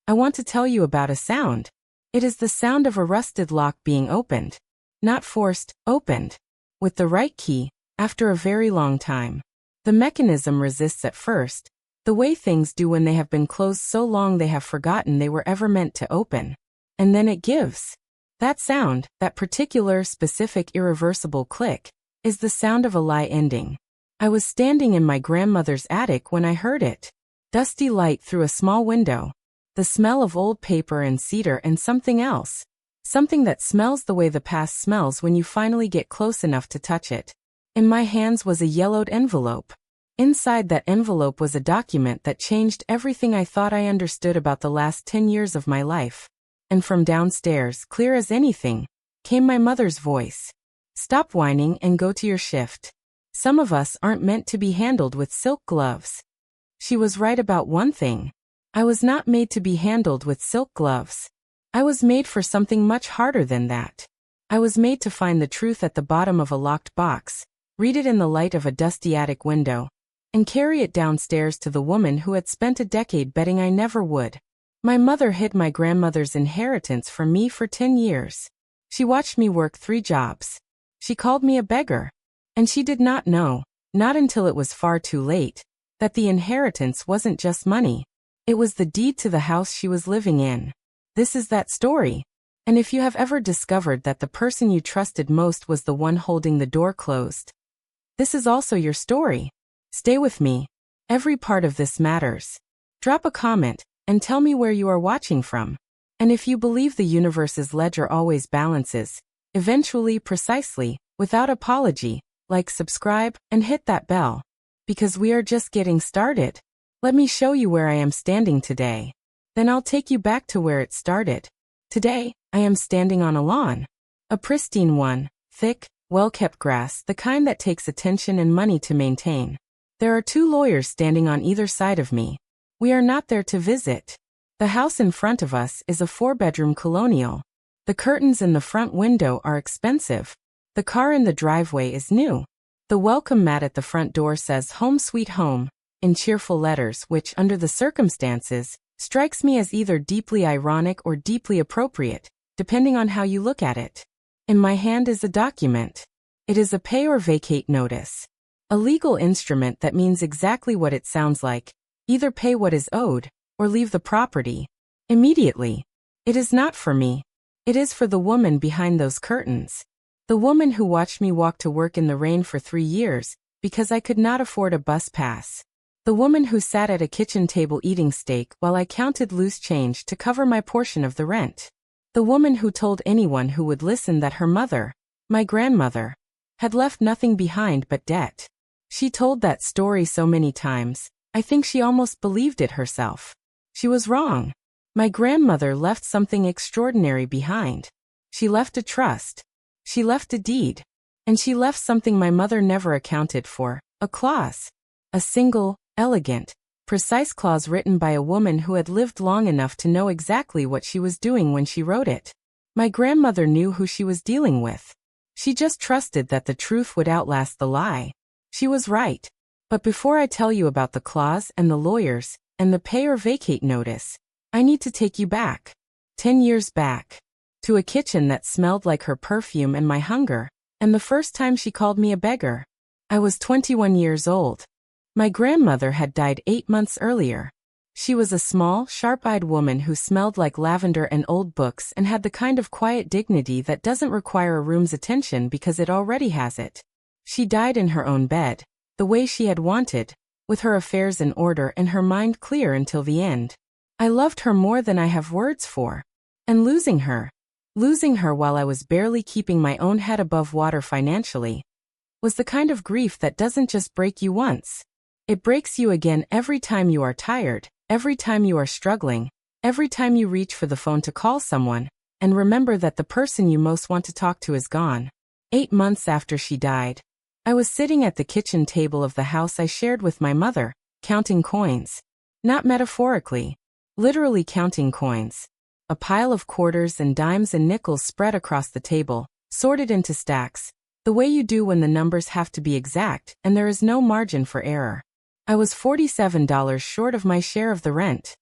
I want to tell you about a sound. It is the sound of a rusted lock being opened. Not forced, opened. With the right key, after a very long time. The mechanism resists at first, the way things do when they have been closed so long they have forgotten they were ever meant to open. And then it gives. That sound, that particular, specific, irreversible click, is the sound of a lie ending. I was standing in my grandmother's attic when I heard it. Dusty light through a small window. The smell of old paper and cedar and something else. Something that smells the way the past smells when you finally get close enough to touch it. In my hands was a yellowed envelope. Inside that envelope was a document that changed everything I thought I understood about the last 10 years of my life. And from downstairs, clear as anything, came my mother's voice. Stop whining and go to your shift. Some of us aren't meant to be handled with silk gloves. She was right about one thing. I was not made to be handled with silk gloves. I was made for something much harder than that. I was made to find the truth at the bottom of a locked box, read it in the light of a dusty attic window, and carry it downstairs to the woman who had spent a decade betting I never would. My mother hid my grandmother's inheritance from me for 10 years. She watched me work 3 jobs. She called me a beggar. And she did not know, not until it was far too late, that the inheritance wasn't just money. It was the deed to the house she was living in. This is that story. And if you have ever discovered that the person you trusted most was the one holding the door closed, this is also your story. Stay with me. Every part of this matters. Drop a comment and tell me where you are watching from. And if you believe the universe's ledger always balances, eventually, precisely, without apology, like, subscribe, and hit that bell. Because we are just getting started. Let me show you where I am standing today. Then I'll take you back to where it started. Today, I am standing on a lawn. A pristine one, thick, well-kept grass, the kind that takes attention and money to maintain. There are 2 lawyers standing on either side of me. We are not there to visit. The house in front of us is a 4-bedroom colonial. The curtains in the front window are expensive. The car in the driveway is new. The welcome mat at the front door says "Home Sweet Home" in cheerful letters, which, under the circumstances, strikes me as either deeply ironic or deeply appropriate, depending on how you look at it. In my hand is a document. It is a pay or vacate notice. A legal instrument that means exactly what it sounds like: either pay what is owed, or leave the property. Immediately. It is not for me. It is for the woman behind those curtains. The woman who watched me walk to work in the rain for 3 years, because I could not afford a bus pass. The woman who sat at a kitchen table eating steak while I counted loose change to cover my portion of the rent. The woman who told anyone who would listen that her mother, my grandmother, had left nothing behind but debt. She told that story so many times, I think she almost believed it herself. She was wrong. My grandmother left something extraordinary behind. She left a trust. She left a deed. And she left something my mother never accounted for, a clause. A single, elegant, precise clause written by a woman who had lived long enough to know exactly what she was doing when she wrote it. My grandmother knew who she was dealing with. She just trusted that the truth would outlast the lie. She was right. But before I tell you about the clause and the lawyers, and the pay or vacate notice, I need to take you back. 10 years back. To a kitchen that smelled like her perfume and my hunger, and the first time she called me a beggar. I was 21 years old. My grandmother had died 8 months earlier. She was a small, sharp-eyed woman who smelled like lavender and old books and had the kind of quiet dignity that doesn't require a room's attention because it already has it. She died in her own bed, the way she had wanted, with her affairs in order and her mind clear until the end. I loved her more than I have words for. And losing her while I was barely keeping my own head above water financially, was the kind of grief that doesn't just break you once. It breaks you again every time you are tired, every time you are struggling, every time you reach for the phone to call someone, and remember that the person you most want to talk to is gone. 8 months after she died, I was sitting at the kitchen table of the house I shared with my mother, counting coins. Not metaphorically, literally counting coins. A pile of quarters and dimes and nickels spread across the table, sorted into stacks, the way you do when the numbers have to be exact and there is no margin for error. I was $47 short of my share of the rent.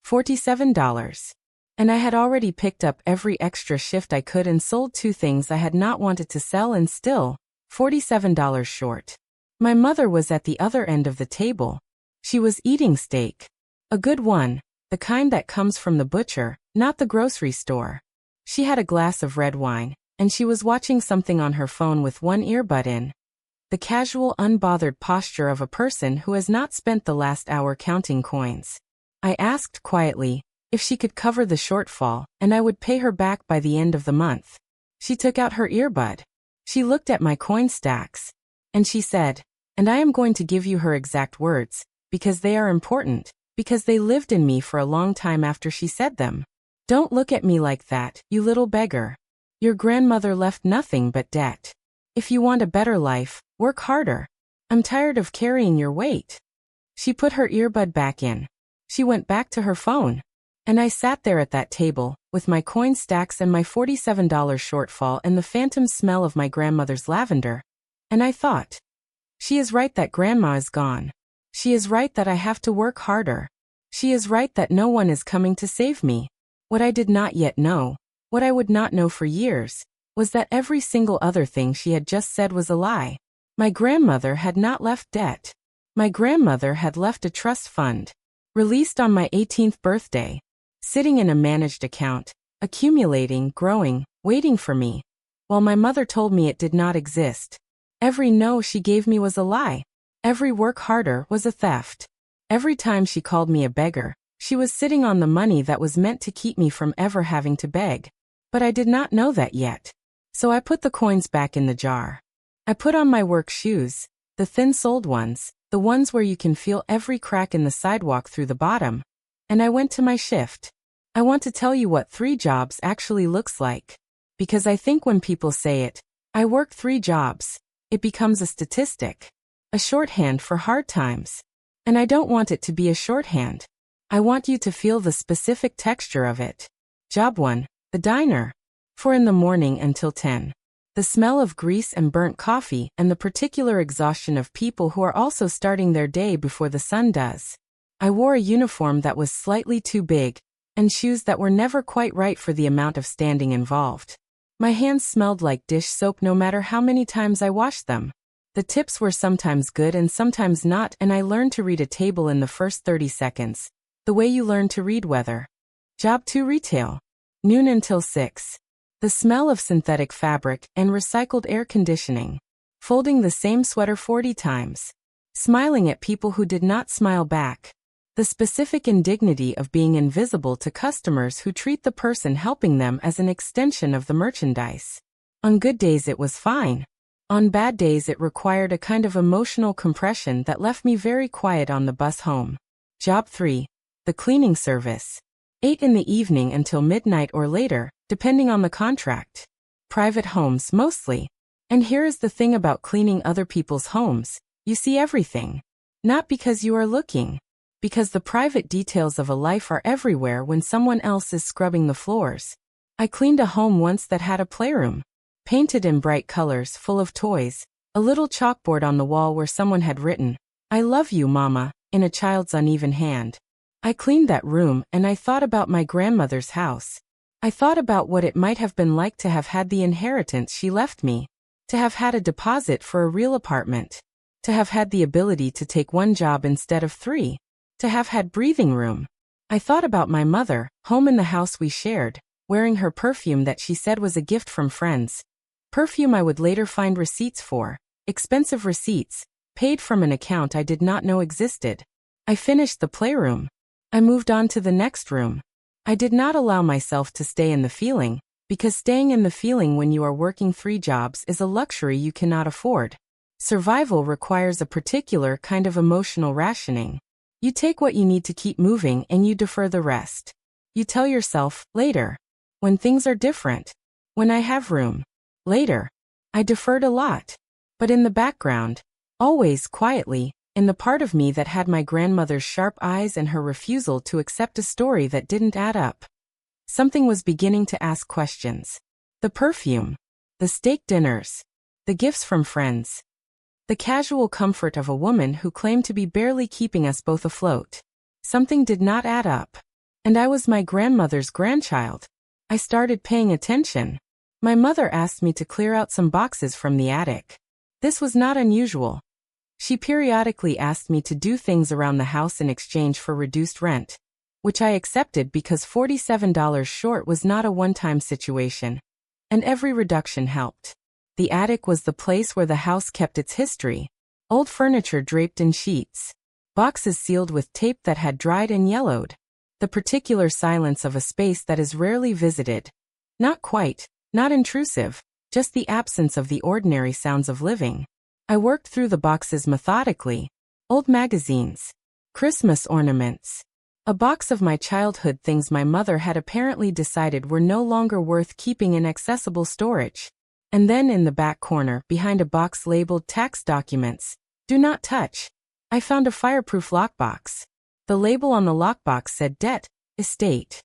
$47. And I had already picked up every extra shift I could and sold 2 things I had not wanted to sell and still, $47 short. My mother was at the other end of the table. She was eating steak. A good one, the kind that comes from the butcher, not the grocery store. She had a glass of red wine, and she was watching something on her phone with one earbud in. The casual, unbothered posture of a person who has not spent the last hour counting coins. I asked quietly if she could cover the shortfall, and I would pay her back by the end of the month. She took out her earbud. She looked at my coin stacks. And she said, and I am going to give you her exact words, because they are important, because they lived in me for a long time after she said them. Don't look at me like that, you little beggar. Your grandmother left nothing but debt. If you want a better life, work harder. I'm tired of carrying your weight. She put her earbud back in. She went back to her phone. And I sat there at that table, with my coin stacks and my $47 shortfall and the phantom smell of my grandmother's lavender. And I thought, she is right that grandma is gone. She is right that I have to work harder. She is right that no one is coming to save me. What I did not yet know, what I would not know for years, was that every single other thing she had just said was a lie. My grandmother had not left debt. My grandmother had left a trust fund, released on my 18th birthday, sitting in a managed account, accumulating, growing, waiting for me, while my mother told me it did not exist. Every no she gave me was a lie. Every work harder was a theft. Every time she called me a beggar, she was sitting on the money that was meant to keep me from ever having to beg. But I did not know that yet. So I put the coins back in the jar. I put on my work shoes, the thin-soled ones, the ones where you can feel every crack in the sidewalk through the bottom. And I went to my shift. I want to tell you what 3 jobs actually looks like. Because I think when people say it, I work 3 jobs, it becomes a statistic. A shorthand for hard times. And I don't want it to be a shorthand. I want you to feel the specific texture of it. Job 1, the diner. 4 in the morning until 10. The smell of grease and burnt coffee and the particular exhaustion of people who are also starting their day before the sun does. I wore a uniform that was slightly too big, and shoes that were never quite right for the amount of standing involved. My hands smelled like dish soap no matter how many times I washed them. The tips were sometimes good and sometimes not, and I learned to read a table in the first 30 seconds, the way you learn to read weather. Job 2, retail. Noon until 6. The smell of synthetic fabric and recycled air conditioning. Folding the same sweater 40 times. Smiling at people who did not smile back. The specific indignity of being invisible to customers who treat the person helping them as an extension of the merchandise. On good days it was fine. On bad days it required a kind of emotional compression that left me very quiet on the bus home. Job 3. The cleaning service. 8 in the evening until midnight or later, depending on the contract. Private homes mostly. And here is the thing about cleaning other people's homes. You see everything. Not because you are looking. Because the private details of a life are everywhere when someone else is scrubbing the floors. I cleaned a home once that had a playroom. Painted in bright colors, full of toys. A little chalkboard on the wall where someone had written, "I love you, Mama," in a child's uneven hand. I cleaned that room and I thought about my grandmother's house. I thought about what it might have been like to have had the inheritance she left me. To have had a deposit for a real apartment. To have had the ability to take 1 job instead of 3. To have had breathing room. I thought about my mother, home in the house we shared, wearing her perfume that she said was a gift from friends. Perfume I would later find receipts for, expensive receipts, paid from an account I did not know existed. I finished the playroom. I moved on to the next room. I did not allow myself to stay in the feeling, because staying in the feeling when you are working 3 jobs is a luxury you cannot afford. Survival requires a particular kind of emotional rationing. You take what you need to keep moving and you defer the rest. You tell yourself, later. When things are different. When I have room. Later. I deferred a lot. But in the background, always quietly, in the part of me that had my grandmother's sharp eyes and her refusal to accept a story that didn't add up. Something was beginning to ask questions. The perfume. The steak dinners. The gifts from friends. The casual comfort of a woman who claimed to be barely keeping us both afloat. Something did not add up. And I was my grandmother's grandchild. I started paying attention. My mother asked me to clear out some boxes from the attic. This was not unusual. She periodically asked me to do things around the house in exchange for reduced rent, which I accepted because $47 short was not a one-time situation. And every reduction helped. The attic was the place where the house kept its history. Old furniture draped in sheets. Boxes sealed with tape that had dried and yellowed. The particular silence of a space that is rarely visited. Not quite, not intrusive, just the absence of the ordinary sounds of living. I worked through the boxes methodically. Old magazines. Christmas ornaments. A box of my childhood things my mother had apparently decided were no longer worth keeping in accessible storage. And then in the back corner, behind a box labeled tax documents, do not touch, I found a fireproof lockbox. The label on the lockbox said debt, estate.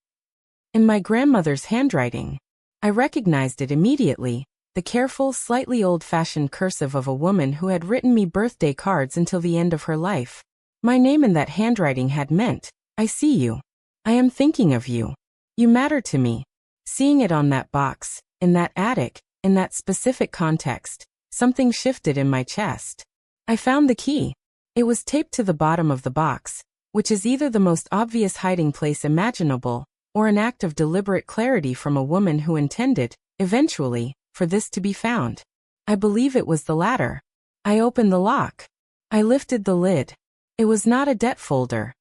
In my grandmother's handwriting. I recognized it immediately. The careful, slightly old-fashioned cursive of a woman who had written me birthday cards until the end of her life. My name in that handwriting had meant, I see you. I am thinking of you. You matter to me. Seeing it on that box, in that attic, in that specific context, something shifted in my chest. I found the key. It was taped to the bottom of the box, which is either the most obvious hiding place imaginable, or an act of deliberate clarity from a woman who intended, eventually, for this to be found. I believe it was the latter. I opened the lock. I lifted the lid. It was not a debt folder.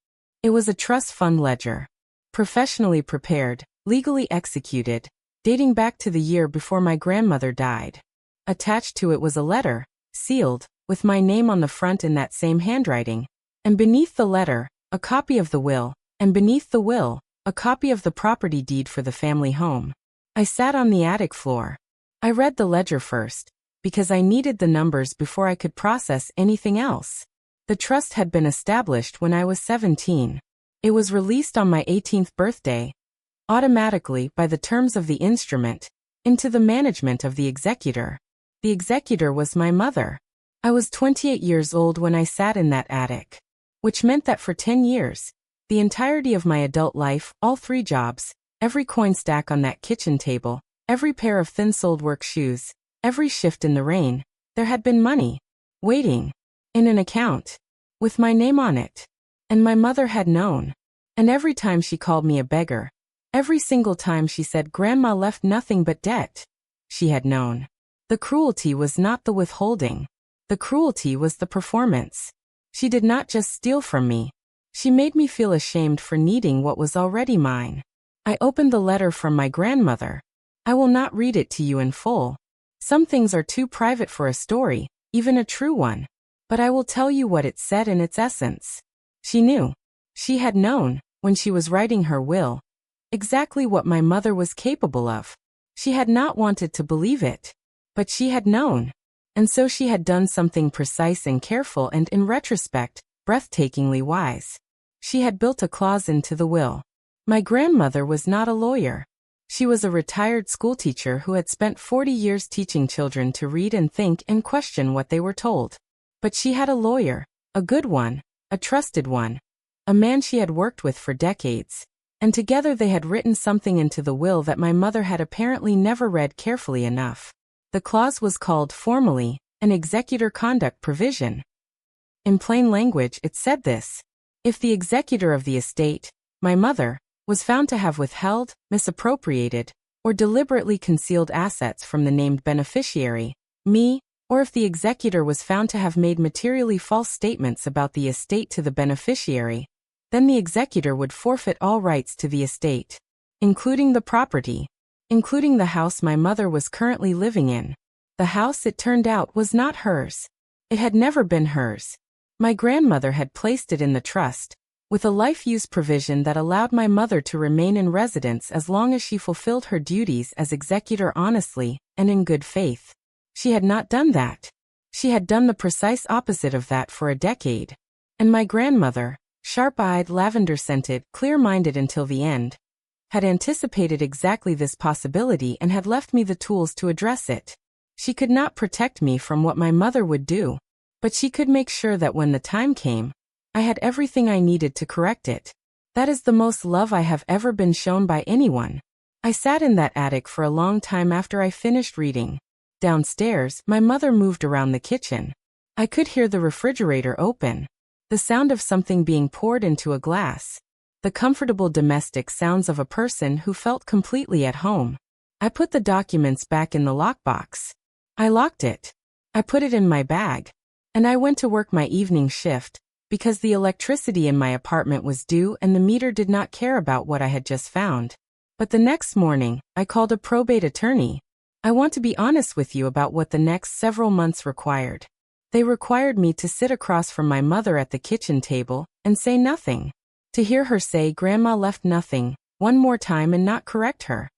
It was a trust fund ledger. Professionally prepared, legally executed, dating back to the year before my grandmother died. Attached to it was a letter, sealed, with my name on the front in that same handwriting. And beneath the letter, a copy of the will, and beneath the will, a copy of the property deed for the family home. I sat on the attic floor. I read the ledger first, because I needed the numbers before I could process anything else. The trust had been established when I was 17. It was released on my 18th birthday, automatically by the terms of the instrument, into the management of the executor. The executor was my mother. I was 28 years old when I sat in that attic, which meant that for 10 years, the entirety of my adult life, all 3 jobs, every coin stack on that kitchen table, every pair of thin-soled work shoes, every shift in the rain, there had been money, waiting, in an account, with my name on it. And my mother had known. And every time she called me a beggar, every single time she said Grandma left nothing but debt, she had known. The cruelty was not the withholding. The cruelty was the performance. She did not just steal from me. She made me feel ashamed for needing what was already mine. I opened the letter from my grandmother. I will not read it to you in full. Some things are too private for a story, even a true one. But I will tell you what it said in its essence. She knew. She had known, when she was writing her will, exactly what my mother was capable of. She had not wanted to believe it. But she had known. And so she had done something precise and careful and, in retrospect, breathtakingly wise. She had built a clause into the will. My grandmother was not a lawyer. She was a retired schoolteacher who had spent 40 years teaching children to read and think and question what they were told. But she had a lawyer, a good one, a trusted one, a man she had worked with for decades, and together they had written something into the will that my mother had apparently never read carefully enough. The clause was called, formally, an executor conduct provision. In plain language, it said this: if the executor of the estate, my mother, was found to have withheld, misappropriated, or deliberately concealed assets from the named beneficiary, me, or if the executor was found to have made materially false statements about the estate to the beneficiary, then the executor would forfeit all rights to the estate, including the property, including the house my mother was currently living in. The house, it turned out, was not hers. It had never been hers. My grandmother had placed it in the trust, with a life-use provision that allowed my mother to remain in residence as long as she fulfilled her duties as executor honestly and in good faith. She had not done that. She had done the precise opposite of that for a decade. And my grandmother, sharp-eyed, lavender-scented, clear-minded until the end, had anticipated exactly this possibility and had left me the tools to address it. She could not protect me from what my mother would do, but she could make sure that when the time came, I had everything I needed to correct it. That is the most love I have ever been shown by anyone. I sat in that attic for a long time after I finished reading. Downstairs, my mother moved around the kitchen. I could hear the refrigerator open, the sound of something being poured into a glass, the comfortable domestic sounds of a person who felt completely at home. I put the documents back in the lockbox. I locked it. I put it in my bag. And I went to work my evening shift, because the electricity in my apartment was due and the meter did not care about what I had just found. But the next morning, I called a probate attorney. I want to be honest with you about what the next several months required. They required me to sit across from my mother at the kitchen table and say nothing. To hear her say Grandma left nothing one more time and not correct her.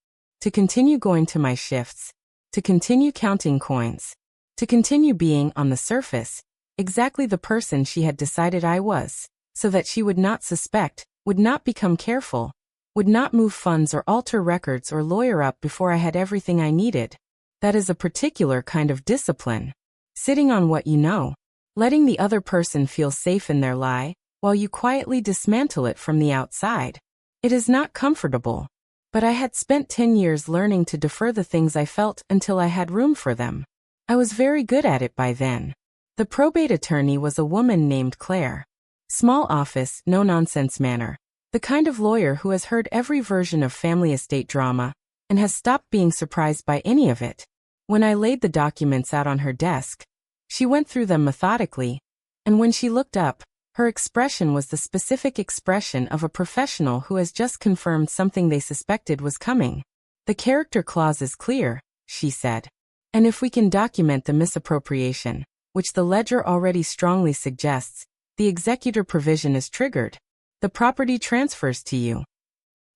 To continue going to my shifts. To continue counting coins. To continue being, on the surface, exactly the person she had decided I was, so that she would not suspect, would not become careful, would not move funds or alter records or lawyer up before I had everything I needed. That is a particular kind of discipline. Sitting on what you know. Letting the other person feel safe in their lie, while you quietly dismantle it from the outside. It is not comfortable. But I had spent 10 years learning to defer the things I felt until I had room for them. I was very good at it by then. The probate attorney was a woman named Claire. Small office, no-nonsense manner. The kind of lawyer who has heard every version of family estate drama and has stopped being surprised by any of it. When I laid the documents out on her desk, she went through them methodically, and when she looked up, her expression was the specific expression of a professional who has just confirmed something they suspected was coming. The character clause is clear, she said. And if we can document the misappropriation, which the ledger already strongly suggests, the executor provision is triggered. The property transfers to you.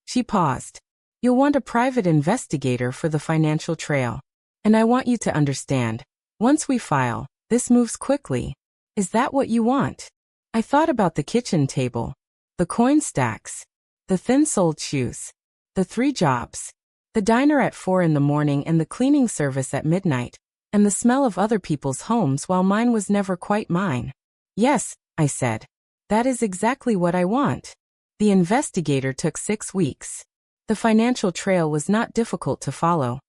She paused. You'll want a private investigator for the financial trail. And I want you to understand, once we file, this moves quickly. Is that what you want? I thought about the kitchen table, the coin stacks, the thin-soled shoes, the 3 jobs, the diner at 4 in the morning and the cleaning service at midnight, and the smell of other people's homes while mine was never quite mine. Yes, I said. That is exactly what I want. The investigator took 6 weeks. The financial trail was not difficult to follow.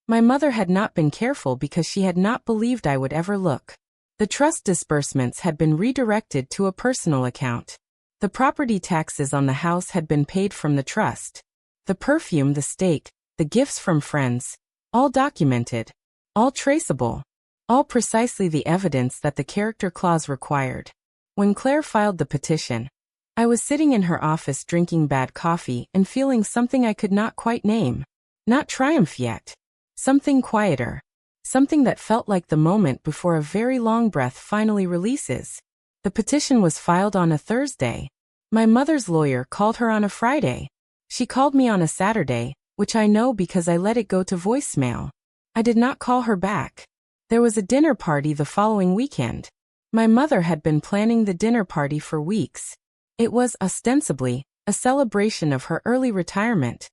My mother had not been careful because she had not believed I would ever look. The trust disbursements had been redirected to a personal account. The property taxes on the house had been paid from the trust. The perfume, the steak, the gifts from friends, all documented, all traceable, all precisely the evidence that the character clause required. When Claire filed the petition, I was sitting in her office drinking bad coffee and feeling something I could not quite name. Not triumph yet. Something quieter. Something that felt like the moment before a very long breath finally releases. The petition was filed on a Thursday. My mother's lawyer called her on a Friday. She called me on a Saturday, which I know because I let it go to voicemail. I did not call her back. There was a dinner party the following weekend. My mother had been planning the dinner party for weeks. It was, ostensibly, a celebration of her early retirement.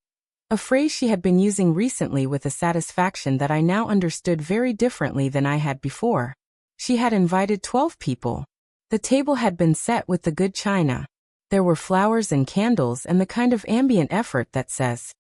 A phrase she had been using recently with a satisfaction that I now understood very differently than I had before. She had invited 12 people. The table had been set with the good china. There were flowers and candles and the kind of ambient effort that says,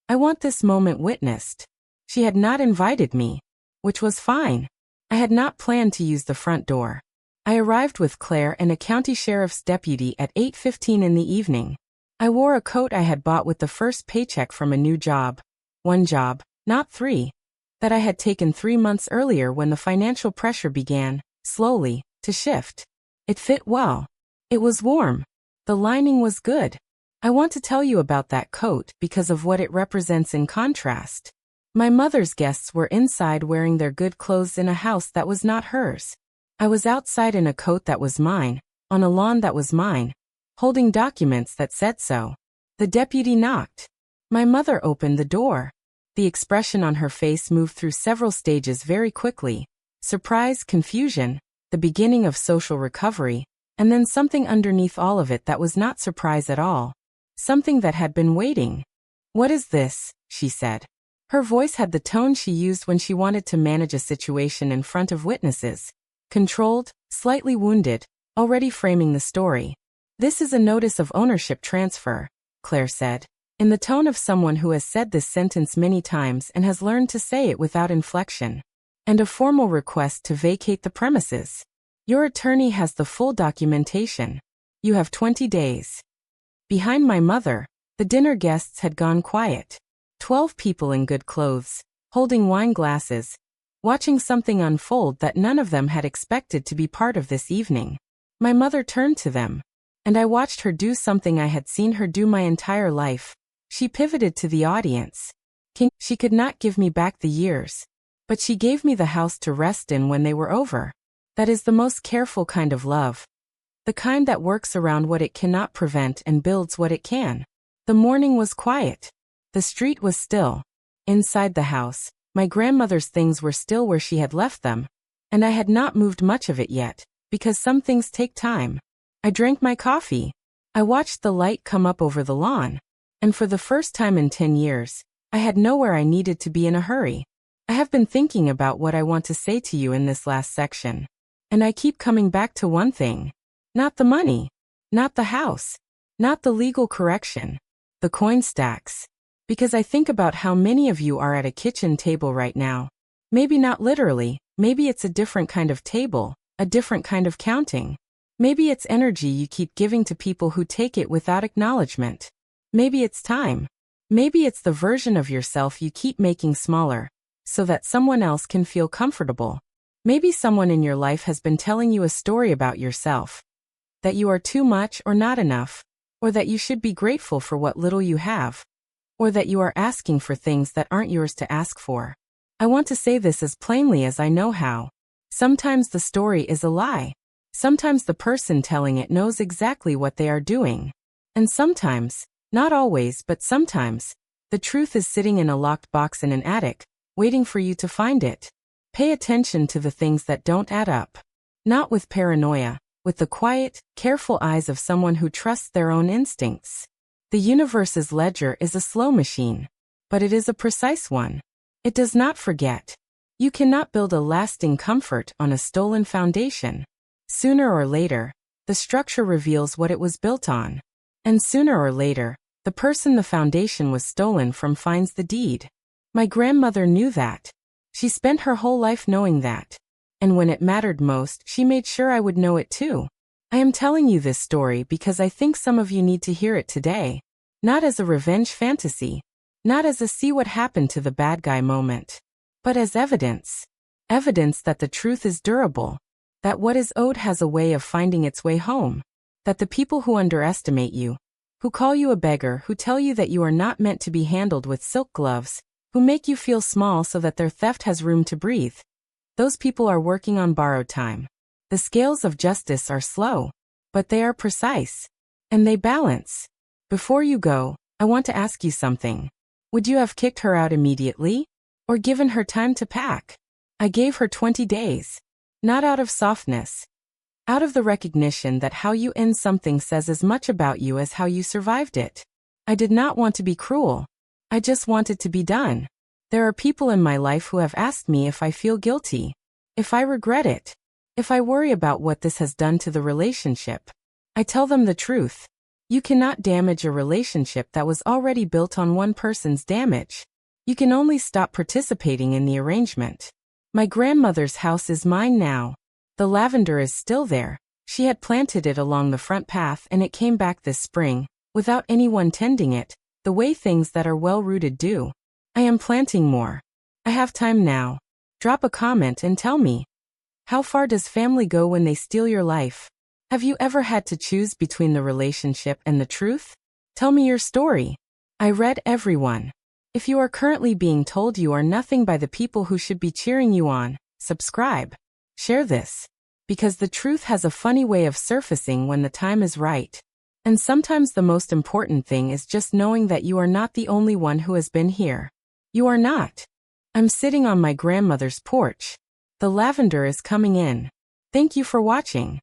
I want this moment witnessed. She had not invited me, which was fine. I had not planned to use the front door. I arrived with Claire and a county sheriff's deputy at 8:15 in the evening. I wore a coat I had bought with the first paycheck from a new job. 1 job, not 3. That I had taken 3 months earlier when the financial pressure began, slowly, to shift. It fit well. It was warm. The lining was good. I want to tell you about that coat because of what it represents in contrast. My mother's guests were inside wearing their good clothes in a house that was not hers. I was outside in a coat that was mine, on a lawn that was mine, holding documents that said so. The deputy knocked. My mother opened the door. The expression on her face moved through several stages very quickly. Surprise, confusion, the beginning of social recovery, and then something underneath all of it that was not surprise at all. Something that had been waiting. What is this? She said. Her voice had the tone she used when she wanted to manage a situation in front of witnesses. Controlled, slightly wounded, already framing the story. This is a notice of ownership transfer. Claire said, in the tone of someone who has said this sentence many times and has learned to say it without inflection. And a formal request to vacate the premises. Your attorney has the full documentation. You have 20 days. Behind my mother, the dinner guests had gone quiet. 12 people in good clothes, holding wine glasses, watching something unfold that none of them had expected to be part of this evening. My mother turned to them, and I watched her do something I had seen her do my entire life. She pivoted to the audience. She could not give me back the years, but she gave me the house to rest in when they were over. That is the most careful kind of love. The kind that works around what it cannot prevent and builds what it can. The morning was quiet. The street was still. Inside the house, my grandmother's things were still where she had left them, and I had not moved much of it yet, because some things take time. I drank my coffee. I watched the light come up over the lawn, and for the first time in 10 years, I had nowhere I needed to be in a hurry. I have been thinking about what I want to say to you in this last section, and I keep coming back to one thing. Not the money, not the house, not the legal correction, the coin stacks. Because I think about how many of you are at a kitchen table right now. Maybe not literally, maybe it's a different kind of table, a different kind of counting. Maybe it's energy you keep giving to people who take it without acknowledgement. Maybe it's time. Maybe it's the version of yourself you keep making smaller, so that someone else can feel comfortable. Maybe someone in your life has been telling you a story about yourself. That you are too much or not enough, or that you should be grateful for what little you have. Or that you are asking for things that aren't yours to ask for. I want to say this as plainly as I know how. Sometimes the story is a lie. Sometimes the person telling it knows exactly what they are doing. And sometimes, not always but sometimes, the truth is sitting in a locked box in an attic, waiting for you to find it. Pay attention to the things that don't add up. Not with paranoia, with the quiet, careful eyes of someone who trusts their own instincts. The universe's ledger is a slow machine, but it is a precise one. It does not forget. You cannot build a lasting comfort on a stolen foundation. Sooner or later, the structure reveals what it was built on. And sooner or later, the person the foundation was stolen from finds the deed. My grandmother knew that. She spent her whole life knowing that. And when it mattered most, she made sure I would know it too. I am telling you this story because I think some of you need to hear it today. Not as a revenge fantasy. Not as a see what happened to the bad guy moment. But as evidence. Evidence that the truth is durable. That what is owed has a way of finding its way home. That the people who underestimate you, who call you a beggar, who tell you that you are not meant to be handled with silk gloves, who make you feel small so that their theft has room to breathe. Those people are working on borrowed time. The scales of justice are slow, but they are precise. And they balance. Before you go, I want to ask you something. Would you have kicked her out immediately? Or given her time to pack? I gave her 20 days. Not out of softness. Out of the recognition that how you end something says as much about you as how you survived it. I did not want to be cruel. I just wanted to be done. There are people in my life who have asked me if I feel guilty. If I regret it. If I worry about what this has done to the relationship. I tell them the truth. You cannot damage a relationship that was already built on one person's damage. You can only stop participating in the arrangement. My grandmother's house is mine now. The lavender is still there. She had planted it along the front path and it came back this spring, without anyone tending it, the way things that are well-rooted do. I am planting more. I have time now. Drop a comment and tell me. How far does family go when they steal your life? Have you ever had to choose between the relationship and the truth? Tell me your story. I read everyone. If you are currently being told you are nothing by the people who should be cheering you on, subscribe. Share this. Because the truth has a funny way of surfacing when the time is right. And sometimes the most important thing is just knowing that you are not the only one who has been here. You are not. I'm sitting on my grandmother's porch. The lavender is coming in. Thank you for watching.